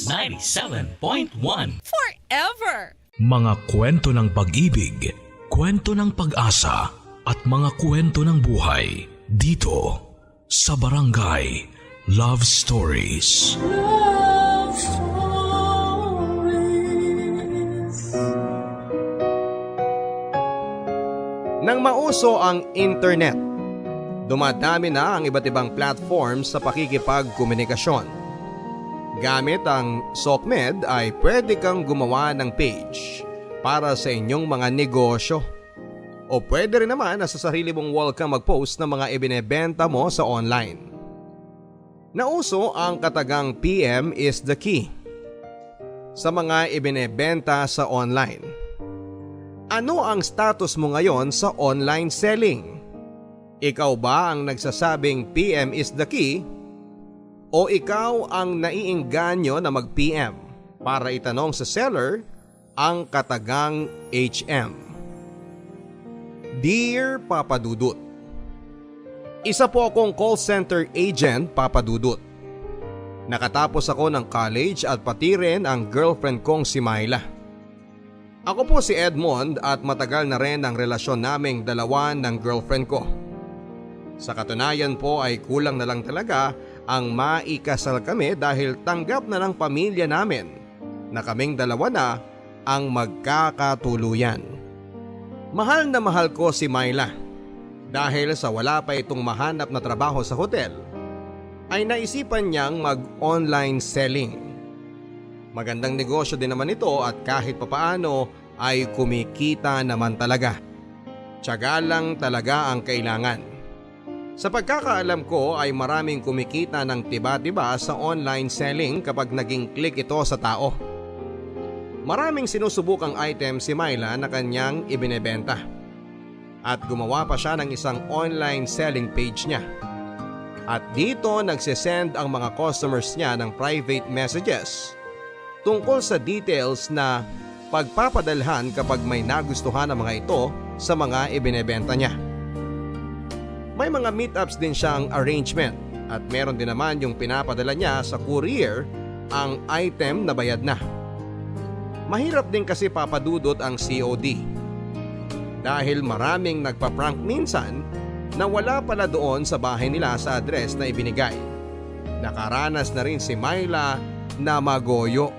97.1 Forever! Mga kwento ng pag-ibig, kwento ng pag-asa at mga kwento ng buhay dito sa Barangay Love Stories. Love Stories. Nang mauso ang internet, dumadami na ang iba't ibang platform sa pakikipagkomunikasyon. Gamit ang SOCMED ay pwede kang gumawa ng page para sa inyong mga negosyo. O pwede rin naman na sa sarili mong wall ka mag-post ng mga ibinebenta mo sa online. Nauso ang katagang PM is the key sa mga ibinebenta sa online. Ano ang status mo ngayon sa online selling? Ikaw ba ang nagsasabing PM is the key? O ikaw ang naiengganyo na mag-PM para itanong sa seller ang katagang HM? Dear Papa Dudut, isa po akong call center agent, Papa Dudut. Nakatapos ako ng college at pati rin ang girlfriend kong si Myla. Ako po si Edmond at matagal na rin ang relasyon naming dalawa ng girlfriend ko. Sa katunayan po ay kulang na lang talaga ang maikasal kami dahil tanggap na ng pamilya namin na kaming dalawa na ang magkakatuluyan. Mahal na mahal ko si Myla dahil sa wala pa itong mahanap na trabaho sa hotel ay naisipan niyang mag-online selling. Magandang negosyo din naman ito at kahit papaano ay kumikita naman talaga. Tiyaga lang talaga ang kailangan. Sa pagkakaalam ko ay maraming kumikita ng tiba-tiba sa online selling kapag naging click ito sa tao. Maraming sinusubukang item si Myla na kanyang ibinebenta. At gumawa pa siya ng isang online selling page niya. At dito nagsisend ang mga customers niya ng private messages tungkol sa details na pagpapadalhan kapag may nagustuhan ang mga ito sa mga ibinebenta niya. May mga meetups din siyang arrangement at meron din naman yung pinapadala niya sa courier ang item na bayad na. Mahirap din kasi papadudot ang COD dahil maraming nagpa-prank minsan na wala pala doon sa bahay nila sa address na ibinigay. Nakaranas na rin si Myla na magoyo.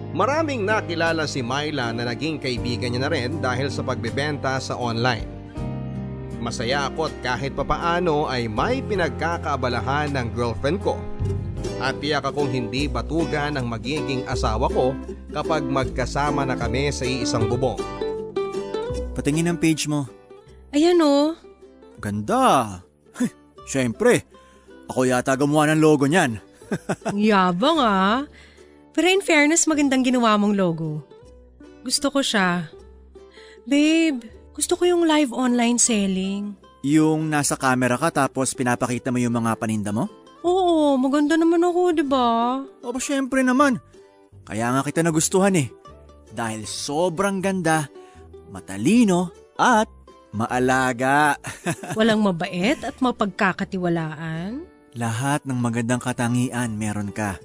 Maraming nakilala si Myla na naging kaibigan niya na rin dahil sa pagbebenta sa online. Masaya ako at kahit papaano ay may pinagkakaabalahan ng girlfriend ko. At tiyak akong hindi batugan ang magiging asawa ko kapag magkasama na kami sa iisang bubong. Patingin ang page mo. Ayan o. Ganda. Siyempre, ako yata gumawa ng logo niyan. Yabang ah. Pero in fairness, magandang ginawa mong logo. Gusto ko siya. Babe, gusto ko yung live online selling. Yung nasa camera ka tapos pinapakita mo yung mga paninda mo? Oo, maganda naman ako, di ba? O syempre naman. Kaya nga kita nagustuhan eh. Dahil sobrang ganda, matalino at maalaga. Walang mabait at mapagkakatiwalaan. Lahat ng magandang katangian meron ka.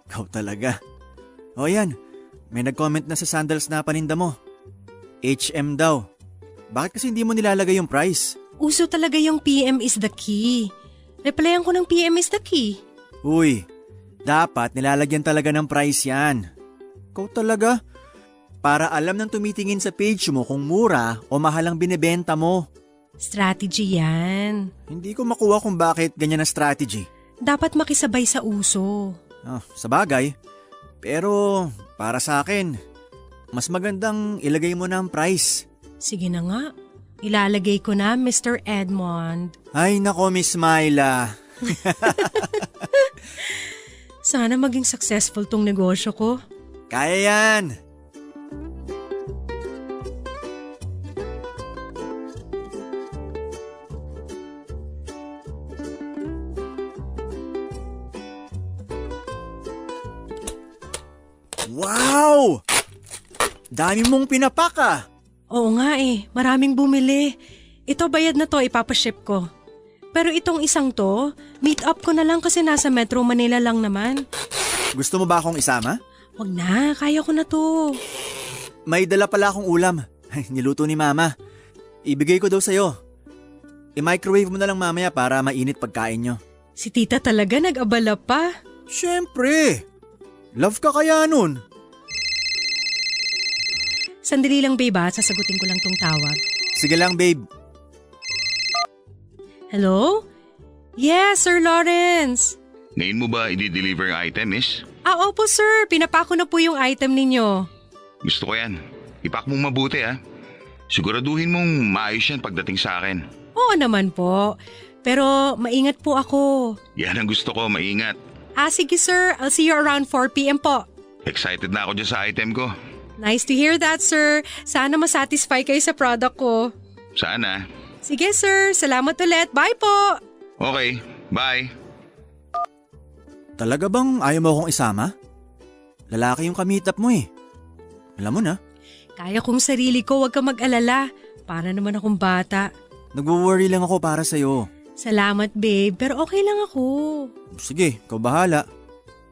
Ikaw talaga. O yan, may nag-comment na sa sandals na paninda mo. HM daw. Bakit kasi hindi mo nilalagay yung price? Uso talaga yung PM is the key. Replyan ko ng PM is the key. Uy, dapat nilalagyan talaga ng price yan. Ikaw talaga? Para alam ng tumitingin sa page mo kung mura o mahal ang binibenta mo. Strategy yan. Hindi ko makuha kung bakit ganyan ang strategy. Dapat makisabay sa uso. Sa bagay. Pero para sa akin, mas magandang ilagay mo na ang price. Sige na nga. Ilalagay ko na, Mr. Edmond. Ay nako, Miss Myla. Sana maging successful tong negosyo ko. Kaya yan. Wow! Dami mong pinapak ah. Oo nga eh, maraming bumili. Ito bayad na to, ipapaship ko. Pero itong isang to, meet up ko na lang kasi nasa Metro Manila lang naman. Gusto mo ba akong isama? Wag na, kaya ko na to. May dala pala akong ulam. Niluto ni Mama. Ibigay ko daw sa'yo. I-microwave mo na lang mamaya para mainit pagkain nyo. Si tita talaga nag-abala pa. Siyempre! Love ka kaya nun? Sandali lang babe ha, sasagutin ko lang tong tawag. Sige lang babe. Hello? Yes, Sir Lawrence. Ngayon mo ba i-deliver ang item, miss? Opo sir, pinapako na po yung item ninyo. Gusto ko yan. Ipak mong mabuti ha. Siguraduhin mong maayos yan pagdating sa akin. Oo naman po, pero maingat po ako. Yan ang gusto ko, maingat. Sige sir, I'll see you around 4 p.m. po. Excited na ako dyan sa item ko. Nice to hear that sir. Sana masatisfy kayo sa product ko. Sana. Sige sir, salamat ulit. Bye po! Okay, bye. Talaga bang ayaw mo akong isama? Lalaki yung kamitap mo eh. Alam mo na, Kaya kong sarili ko, huwag ka mag-alala. Para naman akong bata. nagwo-worry lang ako para sa'yo. Salamat babe, pero okay lang ako. Sige, ikaw bahala.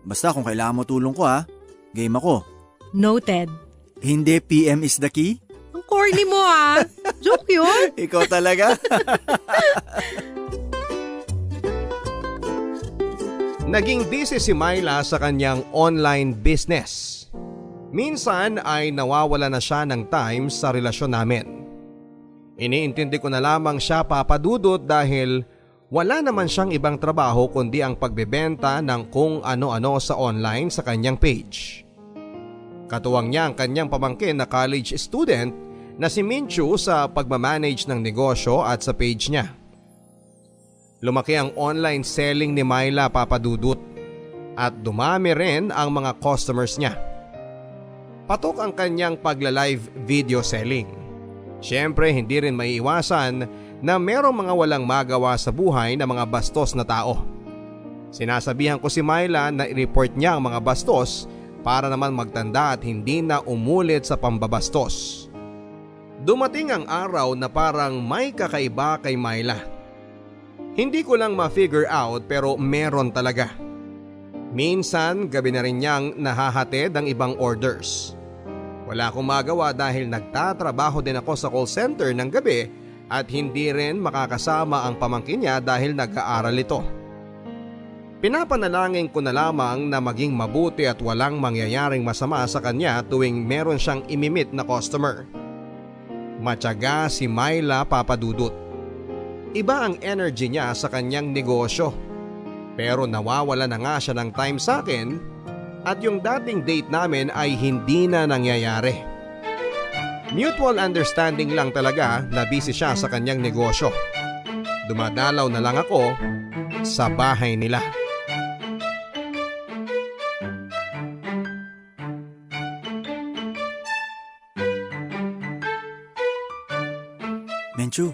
Basta kung kailangan mo tulong ko ha, game ako. Noted. Hindi PM is the key? Ang corny mo ah. Joke yun. Ikaw talaga? Naging busy si Myla sa kanyang online business. Minsan ay nawawala na siya ng time sa relasyon namin. Iniintindi ko na lamang siya papadudot dahil wala naman siyang ibang trabaho kundi ang pagbebenta ng kung ano-ano sa online sa kanyang page. Katuwang niya ang kanyang pamangkin na college student na si Minchu sa pagmamanage ng negosyo at sa page niya. Lumaki ang online selling ni Myla papadudot at dumami rin ang mga customers niya. Patok ang kanyang pagla-live video selling. Siyempre hindi rin maiiwasan na merong mga walang magawa sa buhay na mga bastos na tao. Sinasabihan ko si Myla na i-report niya ang mga bastos para naman magtanda at hindi na umulit sa pambabastos. Dumating ang araw na parang may kakaiba kay Myla. Hindi ko lang ma-figure out pero meron talaga. Minsan gabi na rin niyang nahahatid ang ibang orders. Wala akong magawa dahil nagtatrabaho din ako sa call center ng gabi at hindi rin makakasama ang pamangkin niya dahil nag-aaral ito. Pinapanalangin ko na lamang na maging mabuti at walang mangyayaring masama sa kanya tuwing meron siyang imimit na customer. Matyaga si Myla papadudot. Iba ang energy niya sa kanyang negosyo. Pero nawawala na nga siya ng time sa akin at yung dating date namin ay hindi na nangyayari. Mutual understanding lang talaga na busy siya sa kanyang negosyo. Dumadalaw na lang ako sa bahay nila. Menchu,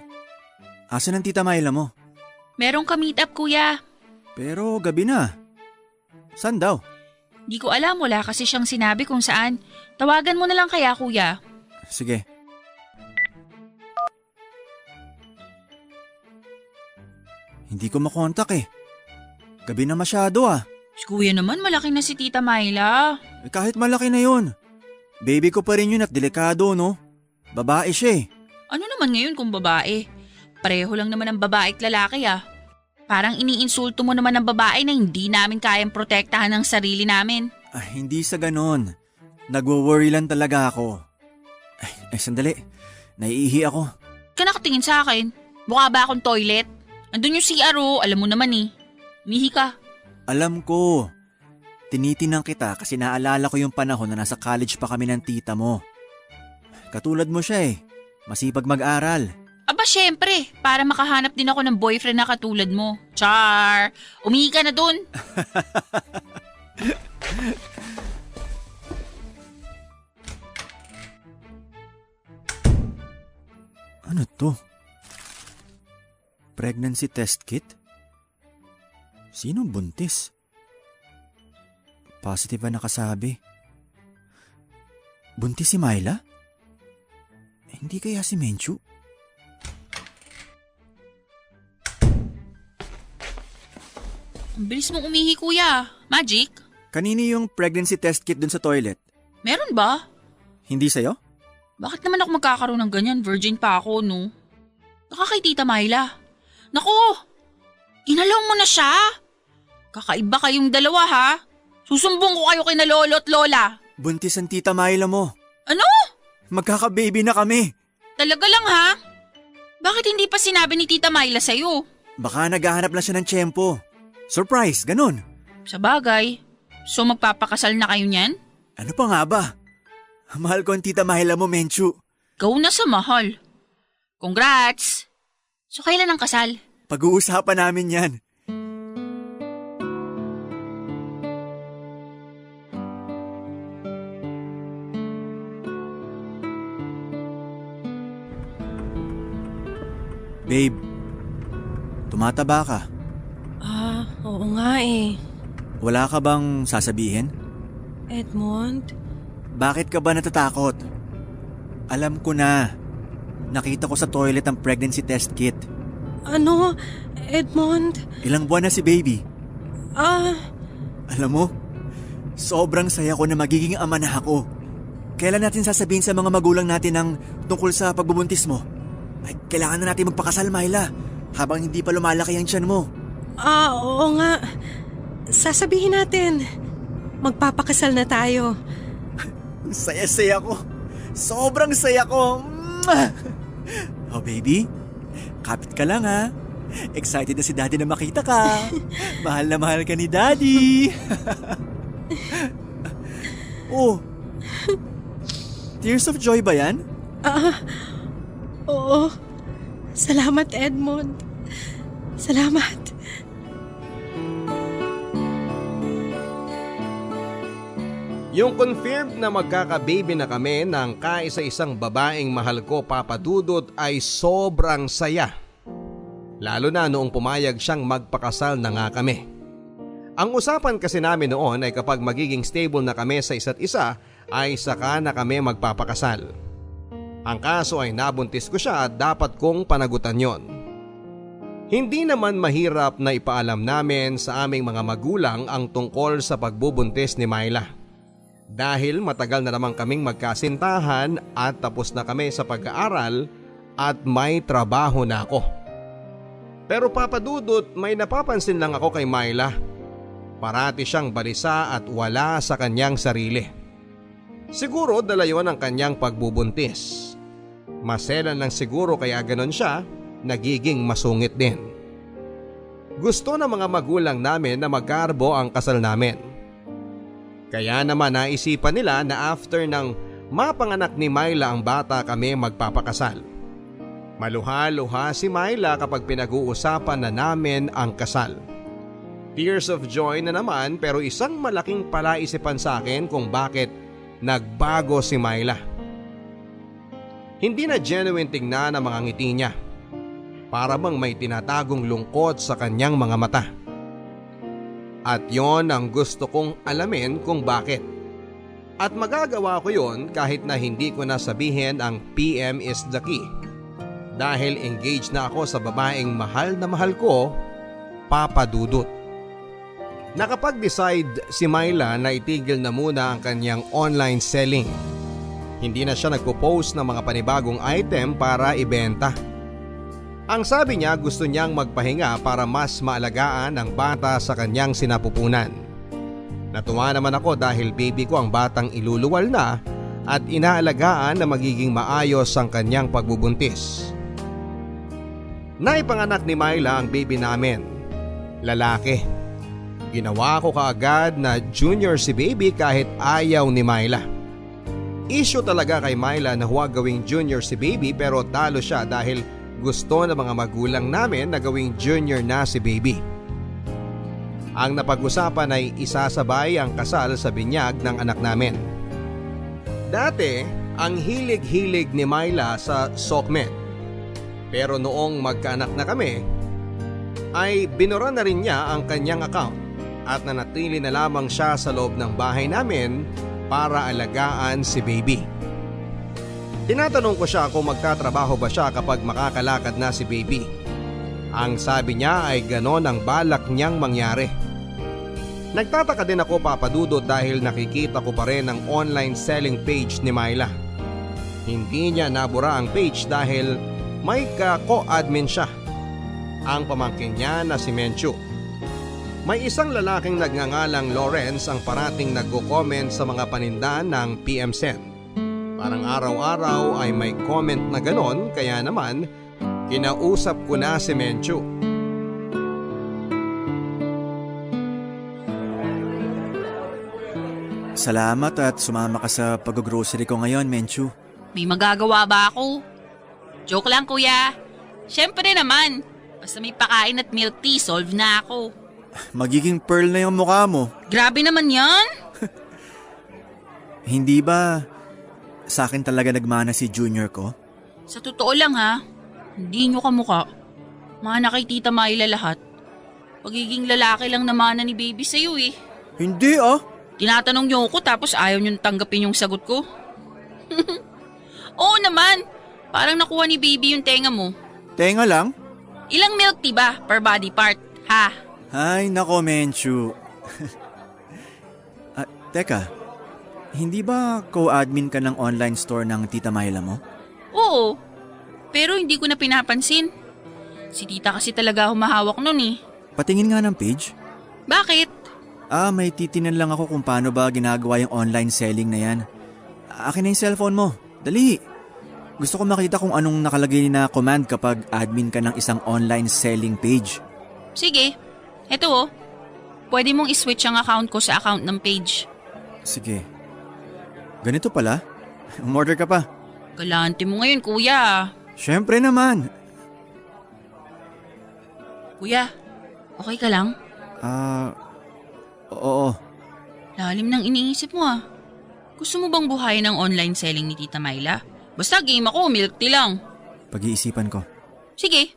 asan ang tita Myla mo? Merong ka-meet up, kuya. Pero gabi na. Saan daw? Di ko alam, wala kasi siyang sinabi kung saan. Tawagan mo na lang kaya, kuya. Sige. Hindi ko makontak eh. Gabi na masyado ah. Kuya naman, malaki na si Tita Myla. Kahit malaki na yun. Baby ko pa rin yun at delikado no. Babae siya eh. Ano naman ngayon kung babae? Pareho lang naman ang babae at lalaki ah. Parang iniinsulto mo naman ang babae na hindi namin kayang protektahan ng sarili namin. Hindi sa ganon. Nagwo-worry lang talaga ako. Sandali. Naiihi ako. Ka nakatingin sa akin. Mukha ba akong toilet? Andun yung CR oh, alam mo naman eh. Mihi ka. Alam ko. Tinitinang kita kasi naalala ko yung panahon na nasa college pa kami ng tita mo. Katulad mo siya eh. Masipag mag-aral. Aba syempre, para makahanap din ako ng boyfriend na katulad mo. Char! Umihi ka na dun. Ano to? Pregnancy test kit? Sinong buntis? Positive ba nakasabi? Buntis si Myla? Hindi kaya si Menchu? Ang bilis mong umihi, kuya. Magic? Kanino yung pregnancy test kit dun sa toilet? Meron ba? Hindi sa'yo? Bakit naman ako magkakaroon ng ganyan? Virgin pa ako, no? Nakakay Tita Myla. Naku! Ginalaw mo na siya? Kakaiba kayong dalawa, ha? Susumbong ko kayo kay na lolo at lola. Buntis ang Tita Myla mo. Ano? Magkaka-baby na kami. Talaga lang, ha? Bakit hindi pa sinabi ni Tita Myla sa'yo? Baka naghahanap lang siya ng tiyempo. Surprise, ganun. Sa bagay. So magpapakasal na kayo niyan? Ano pa nga ba? Mahal ko ang Tita Myla mo, Menchu. Go na sa mahal. Congrats! So kailan ang kasal? Pag-uusapan namin yan. Babe, tumataba ka. Oo nga eh. Wala ka bang sasabihin? Edmond? Bakit ka ba natatakot? Alam ko na. Nakita ko sa toilet ang pregnancy test kit. Ano? Edmond? Ilang buwan na si baby. Alam mo, sobrang saya ko na magiging ama na ako. Kailan natin sasabihin sa mga magulang natin ang tungkol sa pagbubuntis mo? Ay, kailangan na natin magpakasal, Myla, habang hindi pa lumalaki ang tiyan mo. Oo nga. Sasabihin natin. Magpapakasal na tayo. Saya-saya ko. Sobrang saya ko. Oh, baby, kapit ka lang ha. Excited na si Daddy na makita ka. Mahal na mahal ka ni Daddy. Oh, tears of joy ba yan? Oo. Salamat, Edmond. Salamat. Yung confirmed na magkaka-baby na kami ng kaisa-isang babaeng mahal ko, Papa Dudut, ay sobrang saya. Lalo na noong pumayag siyang magpakasal na nga kami. Ang usapan kasi namin noon ay kapag magiging stable na kami sa isa't isa ay saka na kami magpapakasal. Ang kaso ay nabuntis ko siya at dapat kong panagutan yon. Hindi naman mahirap na ipaalam namin sa aming mga magulang ang tungkol sa pagbubuntis ni Myla. Dahil matagal na naman kaming magkasintahan at tapos na kami sa pag-aaral at may trabaho na ako. Pero Papa Dudut, may napapansin lang ako kay Myla. Parati siyang balisa at wala sa kanyang sarili. Siguro dala yun ang kanyang pagbubuntis. Maselan lang siguro kaya ganon siya, nagiging masungit din. Gusto ng mga magulang namin na magkarbo ang kasal namin. Kaya naman naisipan nila na after ng mapanganak ni Myla ang bata kami magpapakasal. Maluha-luha si Myla kapag pinag-uusapan na namin ang kasal. Tears of joy na naman, pero isang malaking palaisipan sa akin kung bakit nagbago si Myla. Hindi na genuine tingnan ang mga ngiti niya. Para bang may tinatagong lungkot sa kanyang mga mata. At yon ang gusto kong alamin kung bakit. At magagawa ko yon kahit na hindi ko na sabihin ang PM is the key. Dahil engaged na ako sa babaeng mahal na mahal ko, Papa Dudut. Nakapag-decide si Myla na itigil na muna ang kanyang online selling. Hindi na siya nagpo-post ng mga panibagong item para ibenta. Ang sabi niya, gusto niyang magpahinga para mas maalagaan ang bata sa kanyang sinapupunan. Natuwa naman ako dahil baby ko ang batang iluluwal na at inaalagaan na magiging maayos ang kanyang pagbubuntis. Naipanganak ni Myla ang baby namin, lalaki. Ginawa ko kaagad na junior si baby kahit ayaw ni Myla. Issue talaga kay Myla na huwag gawing junior si baby, pero talo siya dahil gusto ng mga magulang namin na gawing junior na si baby. Ang napag-usapan ay isasabay ang kasal sa binyag ng anak namin. Dati, ang hilig-hilig ni Myla sa Sokmed. Pero noong magkaanak na kami, ay binura na rin niya ang kanyang account at nanatili na lamang siya sa loob ng bahay namin para alagaan si baby. Tinatanong ko siya kung magtatrabaho ba siya kapag makakalakad na si baby. Ang sabi niya ay ganon ang balak niyang mangyari. Nagtataka din ako papadudot dahil nakikita ko pa rin ang online selling page ni Myla. Hindi niya nabura ang page dahil may ka-co-admin siya, ang pamangkin niya na si Menchu. May isang lalaking nagngangalang Lawrence ang parating nagko-comment sa mga paninda ng PM Sen. Parang araw-araw ay may comment na ganon, kaya naman kinausap ko na si Menchu. Salamat at sumama ka sa pag-grocery ko ngayon, Menchu. May magagawa ba ako? Joke lang, kuya. Siyempre naman. Basta may pakain at milk tea, solve na ako. Magiging pearl na yung mukha mo. Grabe naman yan. Hindi ba sa akin talaga nagmana si Junior ko? Sa totoo lang ha, hindi nyo kamuka. Mana kay Tita Myla lahat. Pagiging lalaki lang naman ni baby sa'yo eh. Hindi ah. Tinatanong niyo ako tapos ayaw niyo tanggapin yung sagot ko. Oo naman, parang nakuha ni baby yung tenga mo. Tenga lang? Ilang milk tea ba per body part, ha? Ay nako, Menchu. Teka, hindi ba co-admin ka ng online store ng Tita Myla mo? Oo, pero hindi ko na pinapansin. Si tita kasi talaga humahawak nun eh. Patingin nga ng page. Bakit? May titinan lang ako kung paano ba ginagawa yung online selling na yan. Akin na yung cellphone mo. Dali. Gusto ko makita kung anong nakalagay na command kapag admin ka ng isang online selling page. Sige. Eto oh. Pwede mong iswitch ang account ko sa account ng page. Sige. Ganito pala? Umorder ka pa? Galante mo ngayon, kuya. Siyempre naman. Kuya, okay ka lang? Oo. Lalim ng iniisip mo ah. Gusto mo bang buhayin ang online selling ni Tita Myla? Basta game ako, milk tea lang. Pag-iisipan ko. Sige.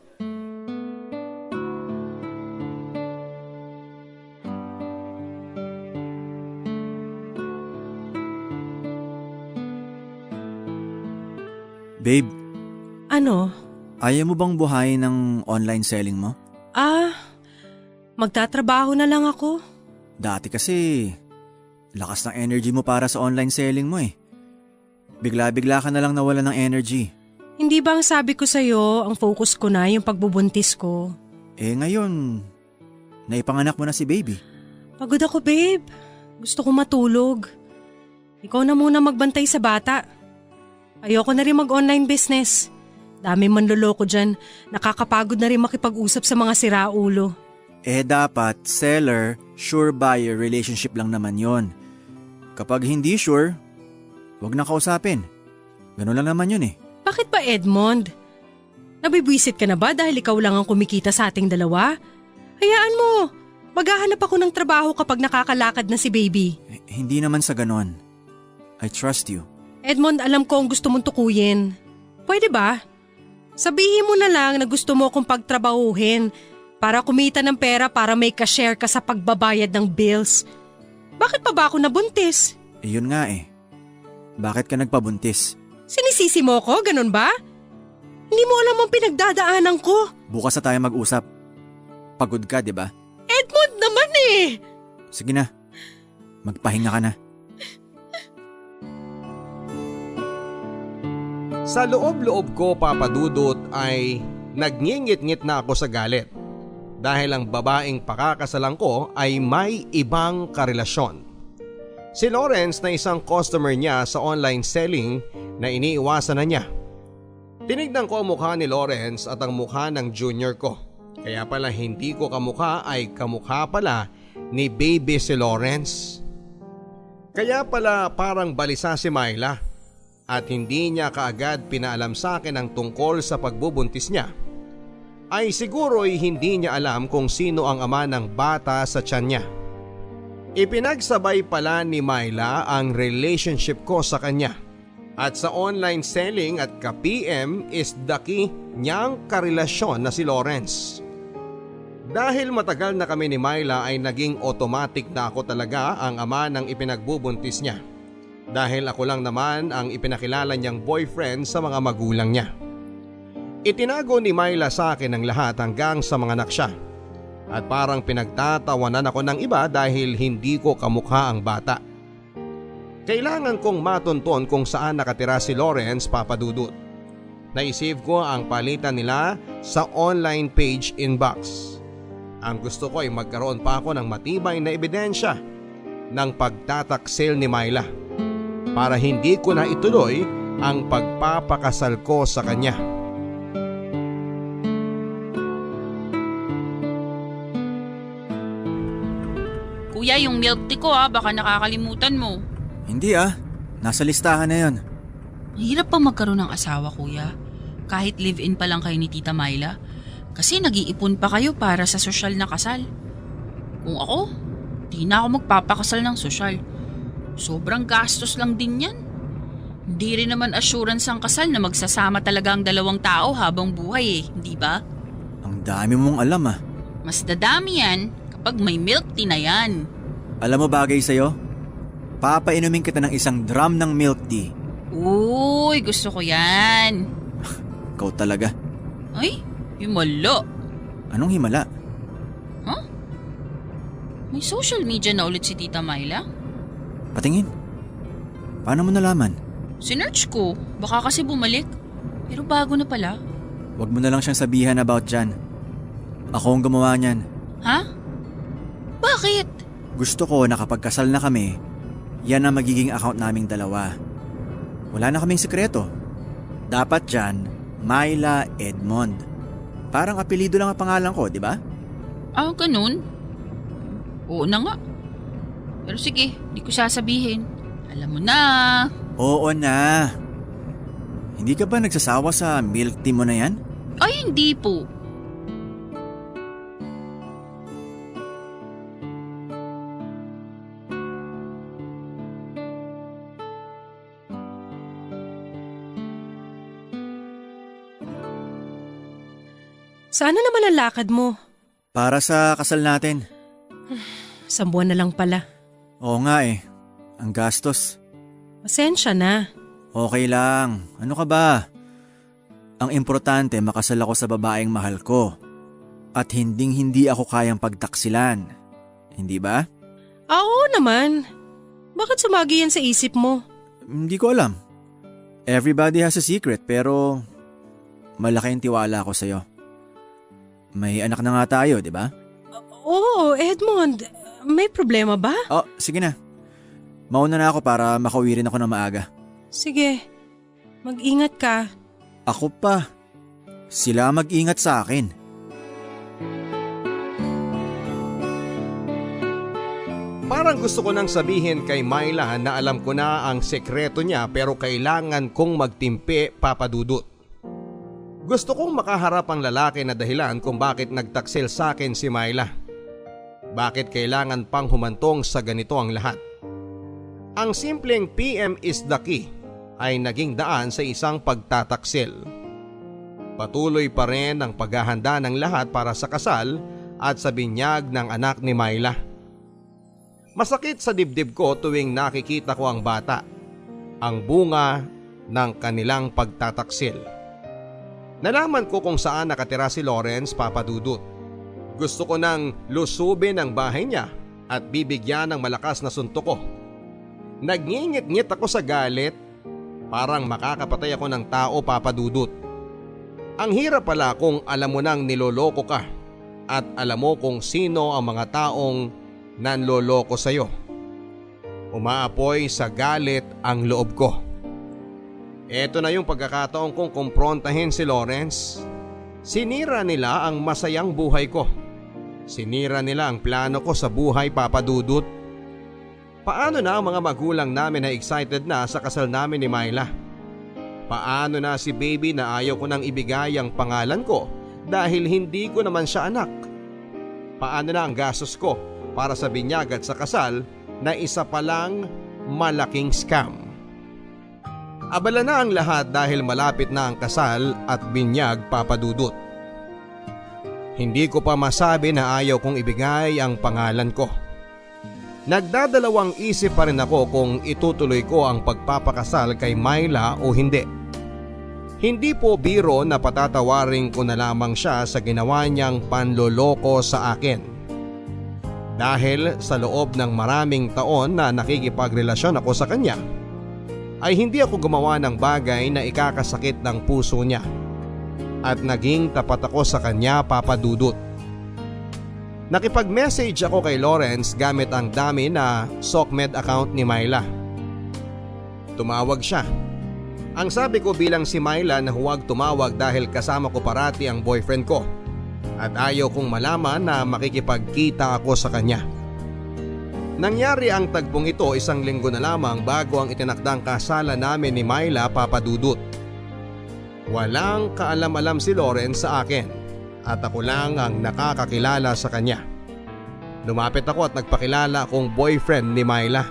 Babe, Ano? ayaw mo bang buhayin ng online selling mo? Magtatrabaho na lang ako. Dati kasi, lakas ng energy mo para sa online selling mo eh. Bigla-bigla ka na lang nawala ng energy. Hindi ba ang sabi ko sa'yo, ang focus ko na yung pagbubuntis ko? Ngayon, naipanganak mo na si baby. Pagod ako, babe. Gusto ko matulog. Ikaw na muna magbantay sa bata. Ayoko na rin mag-online business. Dami manloloko dyan. Nakakapagod na rin makipag-usap sa mga siraulo. Dapat seller, sure buyer relationship lang naman yon. Kapag hindi sure, wag na kausapin. Ganun lang naman yun eh. Bakit ba, Edmond? Nabibwisit ka na ba dahil ikaw lang ang kumikita sa ating dalawa? Hayaan mo. Maghahanap ako ng trabaho kapag nakakalakad na si baby. Hindi naman sa ganon. I trust you. Edmond, alam ko ang gusto mong tukuyin. Pwede ba? Sabihin mo na lang na gusto mo akong pagtrabahuhin para kumita ng pera para may ka-share ka sa pagbabayad ng bills. Bakit pa ba ako nabuntis? Yun nga eh. Bakit ka nagpabuntis? Sinisisi mo ko, ganun ba? Hindi mo alam ang pinagdadaanan ko. Bukas na tayo mag-usap. Pagod ka, di ba? Edmond naman eh! Sige na. Magpahinga ka na. Sa loob-loob ko, papadudot, ay nagngingit-ngit na ako sa galit. Dahil ang babaeng pakakasalan ko ay may ibang karelasyon. Si Lawrence na isang customer niya sa online selling na iniiwasan na niya. Tinignan ko ang mukha ni Lawrence at ang mukha ng junior ko. Kaya pala hindi ko kamukha ay kamukha pala ni baby si Lawrence. Kaya pala parang balisa si Myla at hindi niya kaagad pinaalam sa akin ang tungkol sa pagbubuntis niya. Ay siguro'y hindi niya alam kung sino ang ama ng bata sa tiyan niya. Ipinagsabay pala ni Myla ang relationship ko sa kanya. At sa online selling at ka-PM is the key niyang karelasyon na si Lawrence. Dahil matagal na kami ni Myla ay naging automatic na ako talaga ang ama ng ipinagbubuntis niya. Dahil ako lang naman ang ipinakilala niyang boyfriend sa mga magulang niya. Itinago ni Myla sa akin ang lahat hanggang sa mga anak siya. At parang pinagtatawanan ako ng iba dahil hindi ko kamukha ang bata. Kailangan kong matunton kung saan nakatira si Lawrence, Papa Dudut. Naisave ko ang palitan nila sa online page inbox. Ang gusto ko ay magkaroon pa ako ng matibay na ebidensya ng pagtataksil ni Myla para hindi ko na ituloy ang pagpapakasal ko sa kanya. Kuya, yung milk tea ko baka nakakalimutan mo. Hindi nasa listahan na yon. Hirap pa magkaroon ng asawa, kuya. Kahit live-in pa lang kayo ni Tita Myla. Kasi nag-iipon pa kayo para sa sosyal na kasal. Kung ako, di na ako magpapakasal ng sosyal. Sobrang gastos lang din yan. Hindi rin naman assurance ang kasal na magsasama talaga ang dalawang tao habang buhay hindi ba? Ang dami mong alam Mas dadami yan kapag may milk tea na yan. Alam mo bagay sa'yo? Papainumin kita ng isang drum ng milk tea. Uy, gusto ko yan. Ikaw talaga. Ay, himala. Anong himala? Huh? May social media na ulit si Tita Myla? Patingin. Paano mo nalaman? Sinearch ko. Baka kasi bumalik. Pero bago na pala. Huwag mo na lang siyang sabihan about dyan. Ako ang gumawa niyan. Ha? Bakit? Gusto ko na kapag kasal na kami, yan ang magiging account naming dalawa. Wala na kaming sekreto. Dapat dyan, Myla Edmond. Parang apelido lang ang pangalan ko, di ba? Ganun? Oo na nga. Pero sige, di ko sasabihin. Alam mo na. Oo na. Hindi ka ba nagsasawa sa milk tea mo na yan? Ay, hindi po. Saan na naman ang lakad mo? Para sa kasal natin. 1 buwan na lang pala. Oo nga Ang gastos. Pasensya na. Okay lang. Ano ka ba? Ang importante makasal ako sa babaeng mahal ko. At hindi ako kayang pagtaksilan. Hindi ba? Oo naman. Bakit sumagi yan sa isip mo? Hindi ko alam. Everybody has a secret pero malaki ang tiwala ko sa'yo. May anak na nga tayo, di ba? Oo, Edmond. May problema ba? Oh, sige na. Mauna na ako para makauwi rin ako ng maaga. Sige. Mag-ingat ka. Ako pa. Sila mag-ingat sa akin. Parang gusto ko nang sabihin kay Myla na alam ko na ang sekreto niya pero kailangan kong magtimpi, Papa Dudut. Gusto kong makaharap ang lalaki na dahilan kung bakit nagtaksil sa akin si Myla. Bakit kailangan pang humantong sa ganito ang lahat? Ang simpleng PM is the key ay naging daan sa isang pagtataksil. Patuloy pa rin ang paghahanda ng lahat para sa kasal at sa binyag ng anak ni Myla. Masakit sa dibdib ko tuwing nakikita ko ang bata, ang bunga ng kanilang pagtataksil. Nalaman ko kung saan nakatira si Lawrence, Papa Dudut. Gusto ko nang lusubin ang bahay niya at bibigyan ng malakas na suntok ko. Nagngingit-ngit ako sa galit, parang makakapatay ako ng tao, Papa Dudut. Ang hirap pala kung alam mo nang niloloko ka at alam mo kung sino ang mga taong nanloloko sa'yo. Umaapoy sa galit ang loob ko. Ito na yung pagkakataon kong kumprontahin si Lawrence. Sinira nila ang masayang buhay ko. Sinira nila ang plano ko sa buhay, Papa Dudut. Paano na ang mga magulang namin na excited na sa kasal namin ni Myla? Paano na si baby na ayaw ko nang ibigay ang pangalan ko dahil hindi ko naman siya anak? Paano na ang gastos ko para sa binyag at sa kasal na isa palang malaking scam? Abala na ang lahat dahil malapit na ang kasal at binyag, Papa Dudut. Hindi ko pa masabi na ayaw kong ibigay ang pangalan ko. Nagdadalawang isip pa rin ako kung itutuloy ko ang pagpapakasal kay Myla o hindi. Hindi po biro na patatawarin ko na lamang siya sa ginawa niyang panloloko sa akin. Dahil sa loob ng maraming taon na nakikipagrelasyon ako sa kanya, ay hindi ako gumawa ng bagay na ikakasakit ng puso niya. At naging tapat ako sa kanya, Papa Dudut. Nakipag-message ako kay Lawrence gamit ang dami na SOCMED account ni Myla. Tumawag siya. Ang sabi ko bilang si Myla na huwag tumawag dahil kasama ko parati ang boyfriend ko at ayaw kong malaman na makikipagkita ako sa kanya. Nangyari ang tagpong ito 1 linggo na lamang bago ang itinakdang kasalan namin ni Myla, Papa Dudut. Walang kaalam-alam si Lawrence sa akin at ako lang ang nakakakilala sa kanya. Lumapit ako at nagpakilala akong boyfriend ni Myla.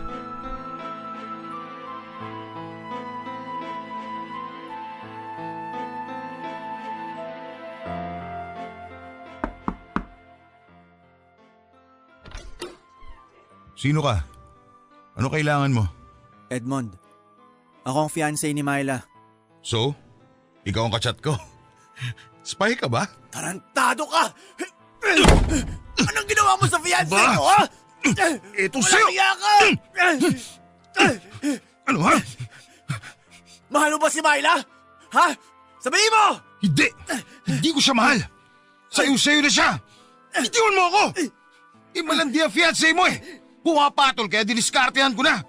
Sino ka? Ano kailangan mo? Edmond, ako ang fiancé ni Myla. So? Ikaw ang kachat ko? Spy ka ba? Tarantado ka! Anong ginawa mo sa fiancé Ba? ko, ha? Ito sa'yo! Walang ka! Ano ha? Mahal mo ba si Myla? Ha? Sabihin mo! Hindi! Hindi ko siya mahal! Sayo-sayo na siya! Itiwan mo ako! Malandi ang fiancé mo eh! Pumapatol kaya diniskartehan ko na!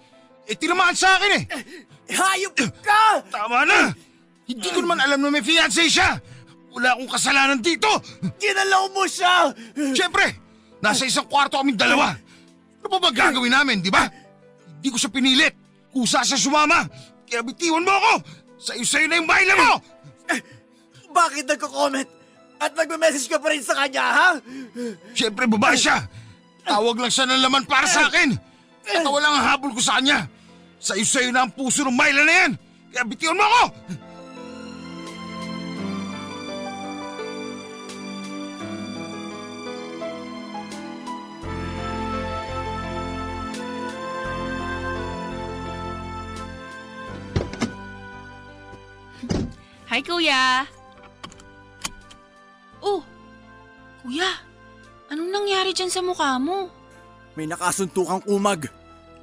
Tinamaan sa akin eh! Hayop ka! Tama na! Hindi ko naman alam na may fiancé siya! Wala akong kasalanan dito! Ginalaw mo siya! Siyempre! Nasa isang kwarto kaming dalawa! Ano pa ba gagawin namin, di ba? Hindi ko siya pinilit! Kusa siya sumama! Kaya bitiwan mo ako! Sayo-sayo na yung Myla mo! Bakit nagko-comment? At nagme-message ka pa rin sa kanya, ha? Siyempre babae siya! Tawag lang siya ng laman para sa akin! Katawa lang ang habol ko sa kanya! Sayo-sayo na ang puso ng Myla na yan! Kaya bitiwan mo ako! Hi, Kuya! Oh! Kuya! Anong nangyari dyan sa mukha mo? May nakasuntukang umag.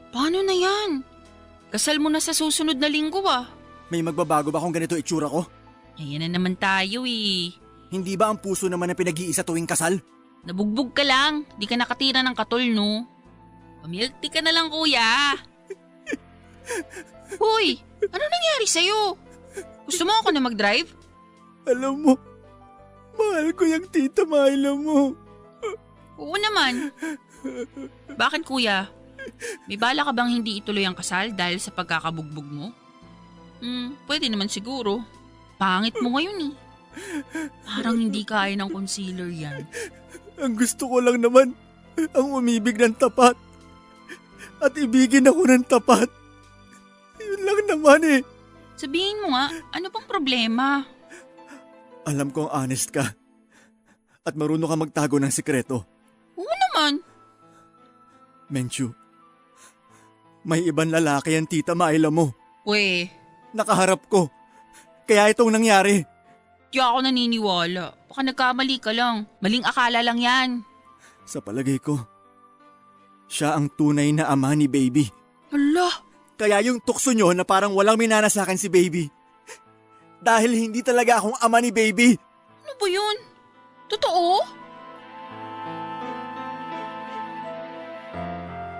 Paano na yan? Kasal mo na sa susunod na linggo ah. May magbabago ba kung ganito itsura ko? Ayan na naman tayo eh. Hindi ba ang puso naman ang pinag-iisa tuwing kasal? Nabugbog ka lang. Di ka nakatira ng katol, no? Pamilk tea ka na lang, Kuya. Hoy! Ano nangyari sa'yo? Gusto mo ako na mag-drive? Alam mo, mahal ko yung tita Myla mo. Oo naman. Bakit, Kuya? May bala ka bang hindi ituloy ang kasal dahil sa pagkakabugbog mo? Pwede naman siguro. Pangit mo ngayon eh. Parang hindi kaya ng concealer yan. Ang gusto ko lang naman, ang umibig ng tapat. At ibigin ako ng tapat. Yun lang naman eh. Sabihin mo nga, ano pang problema? Alam kong honest ka. At marunong ka magtago ng sikreto. Oo naman. Menchu, may ibang lalaki ang tita Myla mo. We, Nakaharap ko. Kaya itong nangyari. di ako naniniwala. Baka nagkamali ka lang. Maling akala lang yan. Sa palagay ko, siya ang tunay na ama ni Baby. Hala, Kaya yung tukso nyo na parang walang minana sa akin si Baby. Dahil hindi talaga akong ama ni Baby. ano ba yun? Totoo?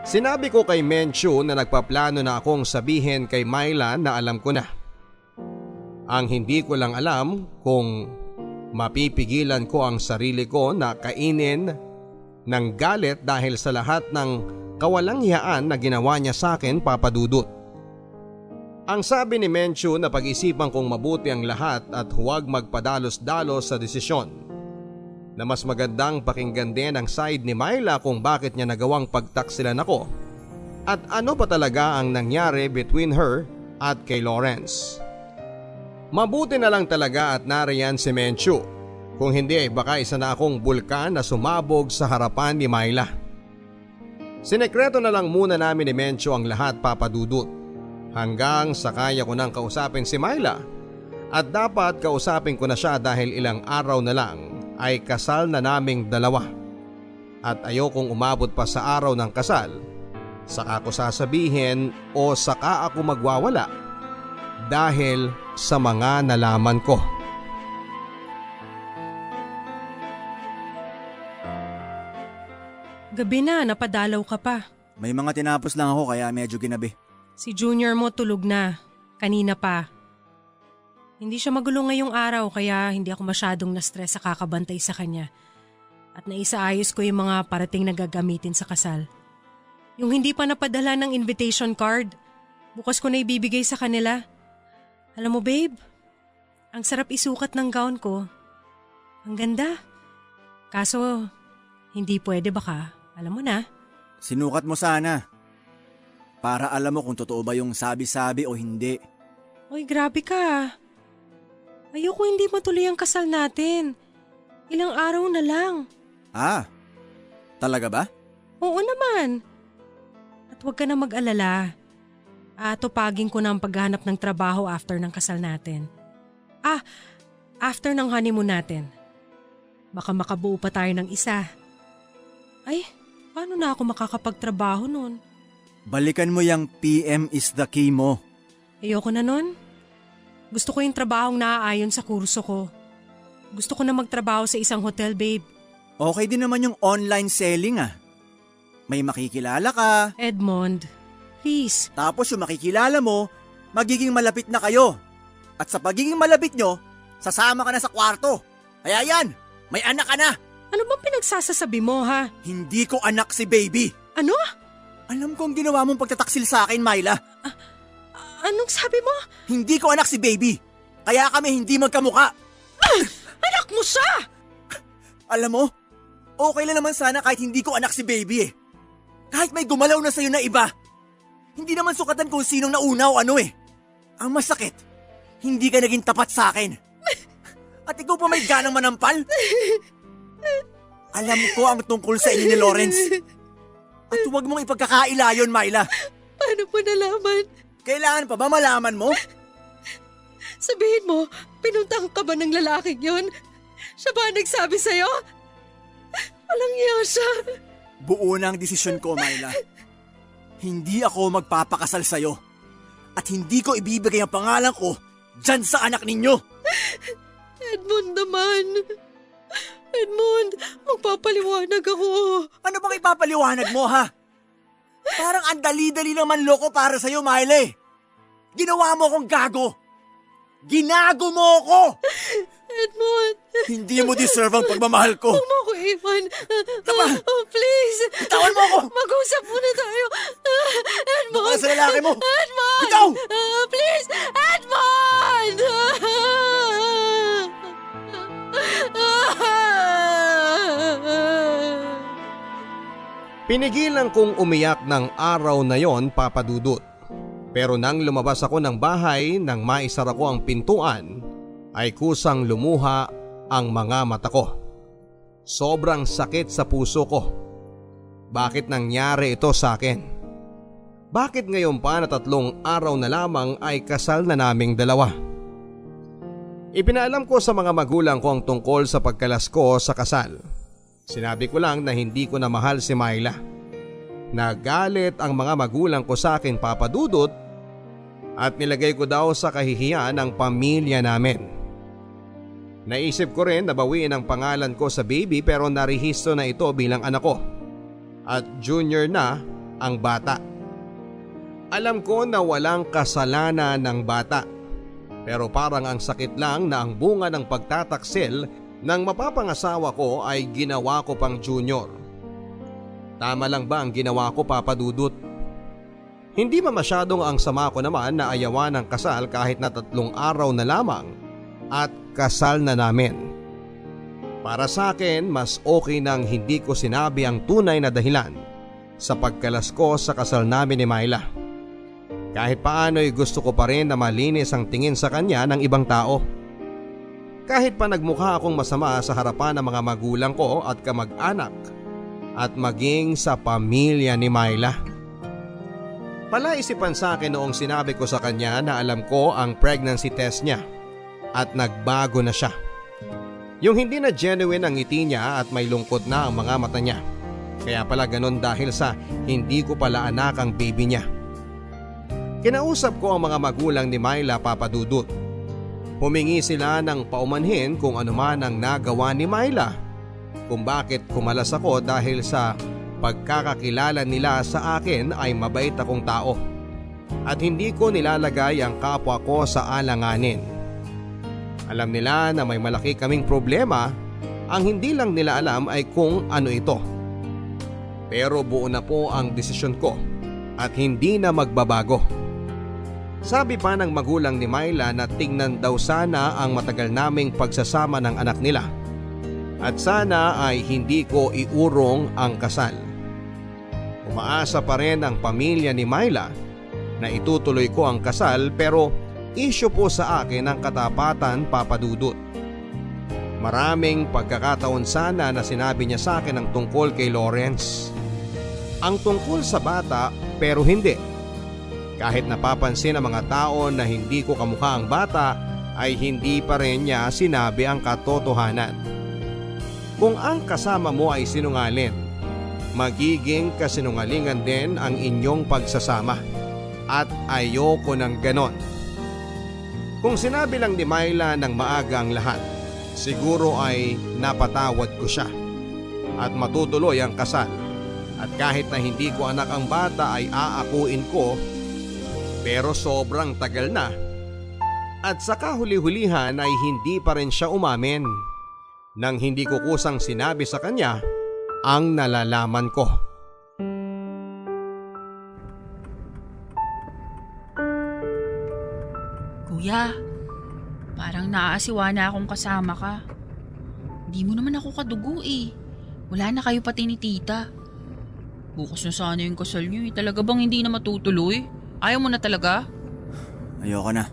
Sinabi ko kay Menchu na nagpaplano na akong sabihin kay Myla na alam ko na. Ang hindi ko lang alam kung mapipigilan ko ang sarili ko na kainin ng galit dahil sa lahat ng kawalanghiyaan na ginawa niya sa akin, Papa Dudut. Ang sabi ni Menchu na pag-isipan kong mabuti ang lahat at huwag magpadalos-dalos sa desisyon. Na mas magandang pakinggan din ang side ni Myla kung bakit niya nagawang pagtaksilan ako at ano pa talaga ang nangyari between her at kay Lawrence. Mabuti na lang talaga at nariyan si Menchu. Kung hindi ay baka isa na akong bulkan na sumabog sa harapan ni Myla. Sinekreto na lang muna namin ni Menchu ang lahat, Papa Dudut. Hanggang sa kaya ko nang kausapin si Myla At dapat kausapin ko na siya dahil ilang araw na lang ay kasal na naming dalawa. At ayokong umabot pa sa araw ng kasal, saka ko sasabihin o saka ako magwawala dahil sa mga nalaman ko. Gabi na, napadalaw ka pa. May mga tinapos lang ako kaya medyo ginabi. Si Junior mo tulog na. Kanina pa. Hindi siya magulo ngayong araw kaya hindi ako masyadong na-stress sa kakabantay sa kanya. At naisaayos ko yung mga parating na gagamitin sa kasal. Yung hindi pa napadala ng invitation card, bukas ko na ibibigay sa kanila. Alam mo babe, ang sarap isukat ng gown ko. Ang ganda. Kaso, hindi pwede baka, alam mo na. Sinukat mo sana. Para alam mo kung totoo ba yung sabi-sabi o hindi. Uy, grabe ka. Ayoko hindi matuloy ang kasal natin. Ilang araw na lang. Ah, talaga ba? Oo naman. At huwag ka na mag-alala. Tupagin ko na ang paghahanap ng trabaho after ng kasal natin. After ng honeymoon natin. Baka makabuo pa tayo ng isa. Ay, paano na ako makakapagtrabaho nun? Balikan mo yung PM is the key mo. Ayoko na nun. Gusto ko yung trabahong naaayon sa kurso ko. Gusto ko na magtrabaho sa isang hotel, babe. Okay din naman yung online selling ah. May makikilala ka. Edmond, please. Tapos yung makikilala mo, magiging malapit na kayo. At sa pagiging malapit nyo, sasama ka na sa kwarto. Kaya yan, may anak ka na. Ano bang pinagsasasabi mo ha? Hindi ko anak si baby. Ano? Alam ko ang ginawa mong pagtataksil sa akin, Myla. Anong sabi mo? Hindi ko anak si baby. Kaya kami hindi magkamuka. Anak mo siya! Alam mo, okay lang naman sana kahit hindi ko anak si baby eh. Kahit may gumalaw na sa'yo na iba. Hindi naman sukatan kung sinong nauna o ano eh. Ang masakit, hindi ka naging tapat sa akin. At ikaw pa may ganang manampal? Alam ko ang tungkol sa inyo ni Lawrence. At huwag mong ipagkakailayon, Myla. Paano mo nalaman? Kailangan pa ba malaman mo? Sabihin mo, pinuntang ka ba ng lalaking yun? Siya ba ang nagsabi sa'yo? Walang iya siya. Buo na ang desisyon ko, Myla. Hindi ako magpapakasal sa'yo. At hindi ko ibibigay ang pangalan ko dyan sa anak ninyo. Edmond naman. Edmond, magpapaliwanag ako. Ano bang ipapaliwanag mo, ha? Parang ang dali-dali naman loko para sa'yo, Myla. Ginawa mo akong gago. Ginago mo ako! Edmond. Hindi mo deserve ang pagmamahal ko. Huwag mo ako iwan. Tama. Please. Bitawan mo ako. Mag-usap muna tayo. Edmond. Baka sa lalaki mo. Edmond. Bitaw! Please. Edmond. Pinigilan kong umiyak ng araw na yon, Papa Dudut. Pero nang lumabas ako ng bahay nang maisara ko ang pintuan, ay kusang lumuha ang mga mata ko. Sobrang sakit sa puso ko. Bakit nangyari ito sa akin? Bakit ngayon pa na 3 araw na lamang ay kasal na naming dalawa? Ipinaalam ko sa mga magulang ko ang tungkol sa pagkalas ko sa kasal. Sinabi ko lang na hindi ko na mahal si Myla. Nagalit ang mga magulang ko sa akin, Papa Dudut, at nilagay ko daw sa kahihiyan ang pamilya namin. Naisip ko rin na bawiin ang pangalan ko sa baby pero narehistro na ito bilang anak ko. At junior na ang bata. Alam ko na walang kasalanan ng bata. Pero parang ang sakit lang na ang bunga ng pagtataksil ng mapapangasawa ko ay ginawa ko pang junior. Tama lang ba ang ginawa ko, Papa Dudut? Hindi ba masyadong ang sama ko naman na ayawan ng kasal kahit na 3 araw na lamang at kasal na namin? Para sa akin, mas okay nang hindi ko sinabi ang tunay na dahilan sa pagkalas ko sa kasal namin ni Myla. Kahit paano'y gusto ko pa rin na malinis ang tingin sa kanya ng ibang tao. Kahit pa nagmukha akong masama sa harapan ng mga magulang ko at kamag-anak at maging sa pamilya ni Myla. Palaisipan sa akin noong sinabi ko sa kanya na alam ko ang pregnancy test niya. at nagbago na siya. Yung hindi na genuine ang ngiti niya at may lungkot na ang mga mata niya. Kaya pala ganon dahil sa hindi ko pala anak ang baby niya. Kinausap ko ang mga magulang ni Myla, Papa Dudut. Humingi sila ng paumanhin kung ano man ang nagawa ni Myla, kung bakit kumalas ako dahil sa pagkakakilala nila sa akin ay mabait akong tao at hindi ko nilalagay ang kapwa ko sa alanganin. Alam nila na may malaki kaming problema, ang hindi lang nila alam ay kung ano ito. Pero buo na po ang desisyon ko at hindi na magbabago. Sabi pa ng magulang ni Myla na tingnan daw sana ang matagal naming pagsasama ng anak nila at sana ay hindi ko iurong ang kasal. Umaasa pa rin ang pamilya ni Myla na itutuloy ko ang kasal pero issue po sa akin ang katapatan, Papa Dudut. Maraming pagkakataon sana na sinabi niya sa akin ang tungkol kay Lawrence. Ang tungkol sa bata pero hindi. Kahit napapansin ng mga tao na hindi ko kamukha ang bata ay hindi pa rin niya sinabi ang katotohanan. Kung ang kasama mo ay sinungaling, magiging kasinungalingan din ang inyong pagsasama at ayoko ng ganon. Kung sinabi lang ni Myla ng maaga ang lahat, siguro ay napatawad ko siya at matutuloy ang kasal. At kahit na hindi ko anak ang bata ay aakuin ko, pero sobrang tagal na. At sa kahuli-hulihan ay hindi pa rin siya umamin nang hindi ko kusang sinabi sa kanya ang nalalaman ko. Kuya, parang naaasiwa na akong kasama ka. Hindi mo naman ako kadugo eh. Wala na kayo pati ni tita. Bukas na sana yung kasal niyo eh. Talaga bang hindi na matutuloy? Ayaw mo na talaga? Ayoko na.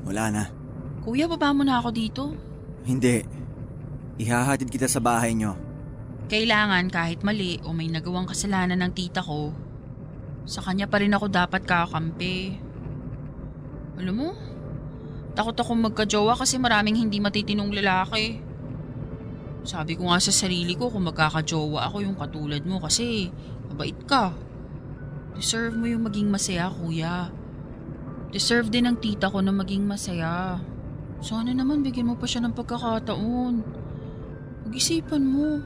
Wala na. Kuya, baba mo na ako dito. Hindi. Ihahatid kita sa bahay nyo. Kailangan kahit mali o may nagawang kasalanan ng tita ko, sa kanya pa rin ako dapat kakampi. Alam mo, takot akong magka-jowa kasi maraming hindi matitinong lalaki. Sabi ko nga sa sarili ko kung magkaka-jowa ako yung katulad mo kasi mabait ka. Deserve mo yung maging masaya, kuya. Deserve din ng tita ko na maging masaya. Sana naman bigyan mo pa siya ng pagkakataon. Pag-isipan mo.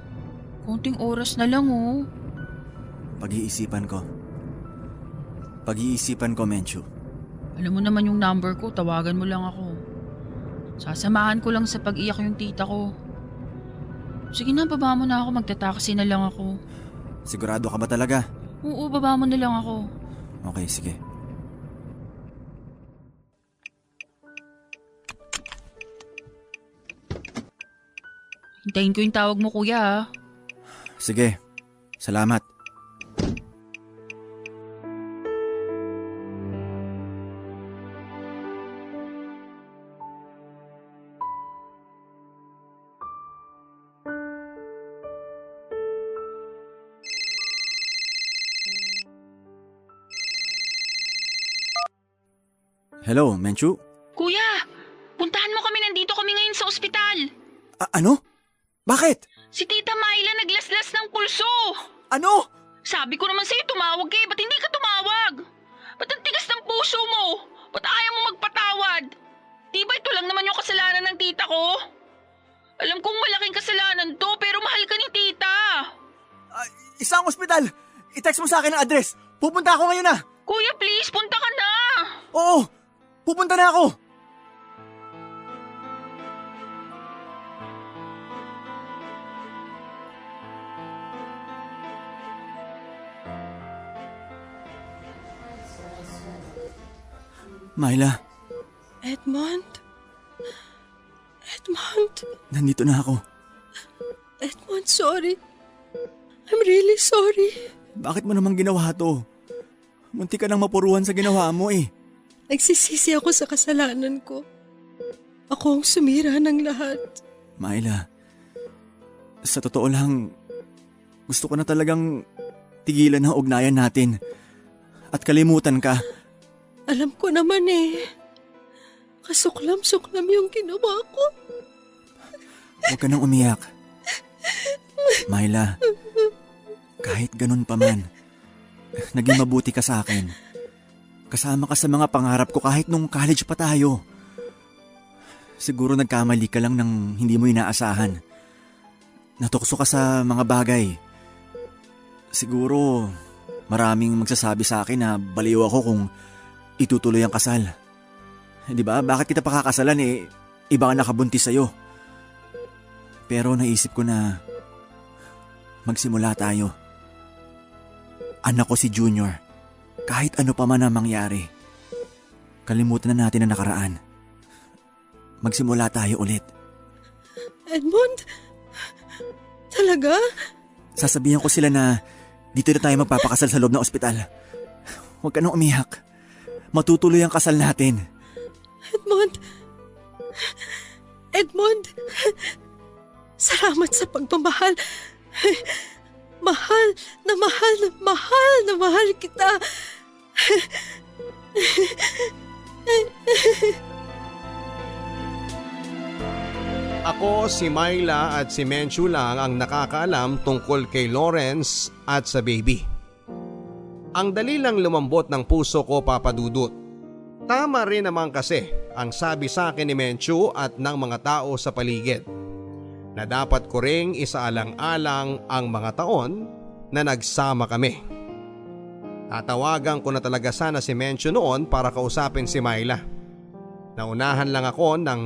Konting oras na lang oh. Pag-iisipan ko. Pag-iisipan ko, Menchu. Alam mo naman yung number ko, tawagan mo lang ako. Sasamahan ko lang sa pag-iyak yung tita ko. Sige na, baba mo na ako, magtataksi na lang ako. Sigurado ka ba talaga? Oo, baba mo na lang ako. Okay, sige. Hintayin ko yung tawag mo, kuya ha. Sige, salamat. Hello, Menchu? Kuya, puntahan mo kami, nandito kami ngayon sa ospital. Ano? Bakit? Si Tita Myla naglaslas ng pulso. Ano? Sabi ko naman sa'yo tumawag ka ba't hindi ka tumawag? Ba't ang tigas ng puso mo? Ba't ayaw mo magpatawad? Di ba ito lang naman yung kasalanan ng tita ko? Alam kong malaking kasalanan to pero mahal ka ni tita. Isang ospital! I-text mo sa akin ang address. Pupunta ako ngayon na. Kuya, please, punta ka na. Oo, pupunta na ako. Myla. Edmond? Edmond? Nandito na ako. Edmond, sorry. I'm really sorry. Bakit mo naman ginawa to? Munti ka nang mapuruhan sa ginawa mo eh. Nagsisisi ako sa kasalanan ko. Ako ang sumira ng lahat. Myla, sa totoo lang, gusto ko na talagang tigilan ang ugnayan natin at kalimutan ka. Alam ko naman eh. Kasuklam-suklam yung ginawa ko. Huwag ka nang umiyak. Myla, kahit ganun pa man, naging mabuti ka sa akin. Kasama ka sa mga pangarap ko kahit nung college pa tayo. Siguro nagkamali ka lang ng hindi mo inaasahan. Natukso ka sa mga bagay. Siguro maraming magsasabi sa akin na baliw ako kung itutuloy ang kasal. Di ba? Bakit kita pakakasalan iba ang nakabuntis sa'yo. Pero naisip ko na magsimula tayo. Anak ko si Junior. Kahit ano pa man ang mangyari, kalimutan na natin ang nakaraan. Magsimula tayo ulit. Edmond? Talaga? Sasabihan ko sila na dito na tayo magpapakasal sa loob ng ospital. Huwag ka nang umiyak. Matutuloy ang kasal natin. Edmond? Edmond? Salamat sa pagmamahal. Mahal na mahal kita. Ako, si Myla at si Menchu lang ang nakakaalam tungkol kay Lawrence at sa baby. Ang dali lang lumambot ng puso ko, Papa Dudut. Tama rin naman kasi ang sabi sa akin ni Menchu at ng mga tao sa paligid, na dapat ko ring isaalang-alang ang mga taon na nagsama kami. Tatawagan ko na talaga sana si Menchu noon para kausapin si Myla. Naunahan lang ako ng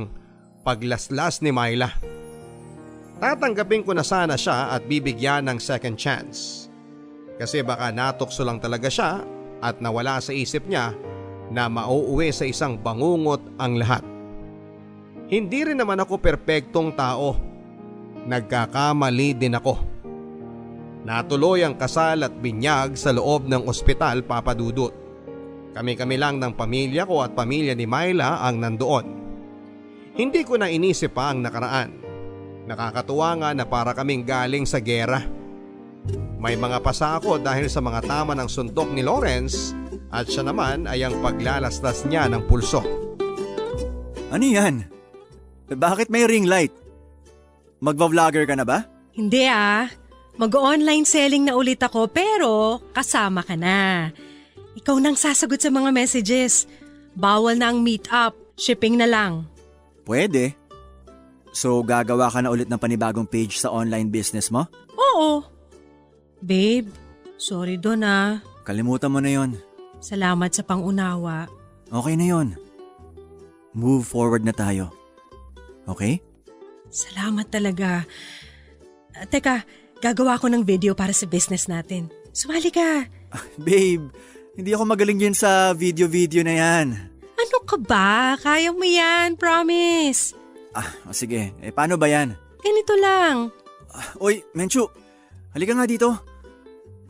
paglaslas ni Myla. Tatanggapin ko na sana siya at bibigyan ng second chance. Kasi baka natukso lang talaga siya at nawala sa isip niya na mauuwi sa isang bangungot ang lahat. Hindi rin naman ako perpektong tao. Nagkakamali din ako. Natuloy ang kasal at binyag sa loob ng ospital, Papa Dudut. Kami-kami lang ng pamilya ko at pamilya ni Myla ang nandoon. Hindi ko na inisip pa ang nakaraan. Nakakatuwa nga na para kaming galing sa gera. May mga pasa ako dahil sa mga tama ng suntok ni Lawrence at siya naman ay ang paglalaslas niya ng pulso. Ano yan? Bakit may ring light? Magva-vlogger ka na ba? Hindi Mag-online selling na ulit ako pero kasama ka na. Ikaw nang sasagot sa mga messages. Bawal na ang meet up. Shipping na lang. Pwede. So gagawa ka na ulit ng panibagong page sa online business mo? Oo. Babe, sorry doon Kalimutan mo na yon. Salamat sa pangunawa. Okay na yon. Move forward na tayo. Okay? Salamat talaga. Teka, gagawa ko ng video para sa business natin. Sumali ka. Babe, hindi ako magaling yan sa video na yan. Ano ka ba? Kaya mo yan, promise. Sige. Paano ba yan? Ganito lang. Oy, Menchu, halika nga dito.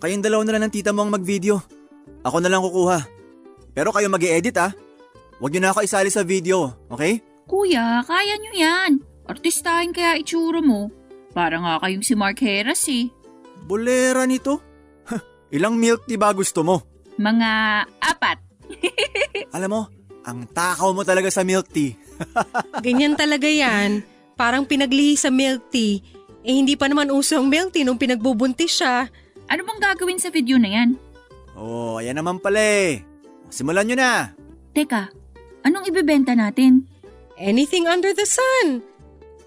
Kayong dalawa na lang ng tita mo ang mag-video. Ako na lang kukuha. Pero kayo mag-i-edit Huwag niyo na ako isali sa video, okay? Kuya, kaya nyo yan. Artistahin kaya itsura mo. Para nga kayong si Mark Heras Bolera nito? Ilang milk tea ba gusto mo? Mga 4. Alam mo, ang takaw mo talaga sa milk tea. Ganyan talaga yan. Parang pinaglihi sa milk tea. Hindi pa naman uso ang milk tea nung pinagbubuntis siya. Ano bang gagawin sa video na yan? Ayan naman pala Simulan nyo na. Teka, anong ibebenta natin? Anything under the sun.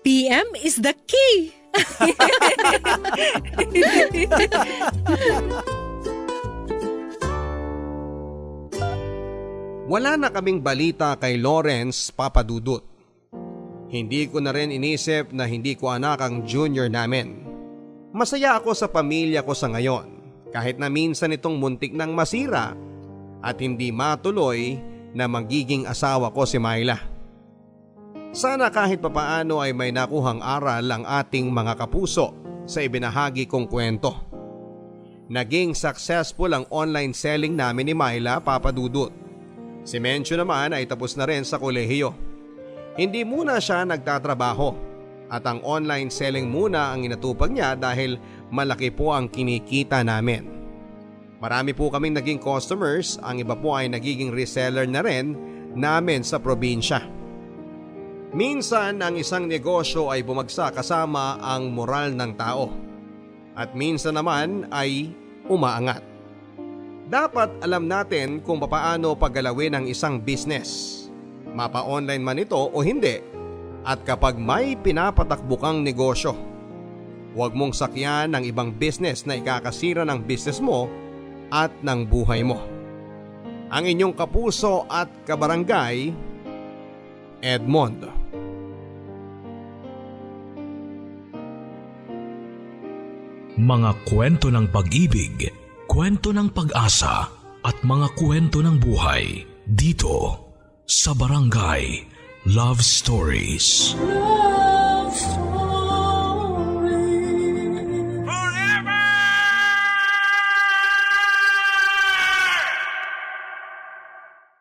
PM is the key. Wala na kaming balita kay Lawrence, Papa Dudut. Hindi ko na rin inisip na hindi ko anak ang junior namin. Masaya ako sa pamilya ko sa ngayon kahit na minsan itong muntik nang masira at hindi matuloy na magiging asawa ko si Myla. Sana kahit papaano ay may nakuhang aral ang ating mga kapuso sa ibinahagi kong kwento. Naging successful ang online selling namin ni Myla, Papa Dudut. Si Menchu naman ay tapos na rin sa kolehiyo. Hindi muna siya nagtatrabaho at ang online selling muna ang inatupag niya dahil malaki po ang kinikita namin. Marami po kaming naging customers, ang iba po ay nagiging reseller na rin namin sa probinsya. Minsan ang isang negosyo ay bumagsak kasama ang moral ng tao at minsan naman ay umaangat. Dapat alam natin kung paano paggalawin ang isang business, mapa-online man ito o hindi, at kapag may pinapatakbo kang negosyo, huwag mong sakyan ng ibang business na ikakasira ng business mo at ng buhay mo. Ang inyong kapuso at kabarangay, Edmond. Mga kwento ng pag-ibig, kwento ng pag-asa at mga kwento ng buhay dito sa Barangay Love Stories. Love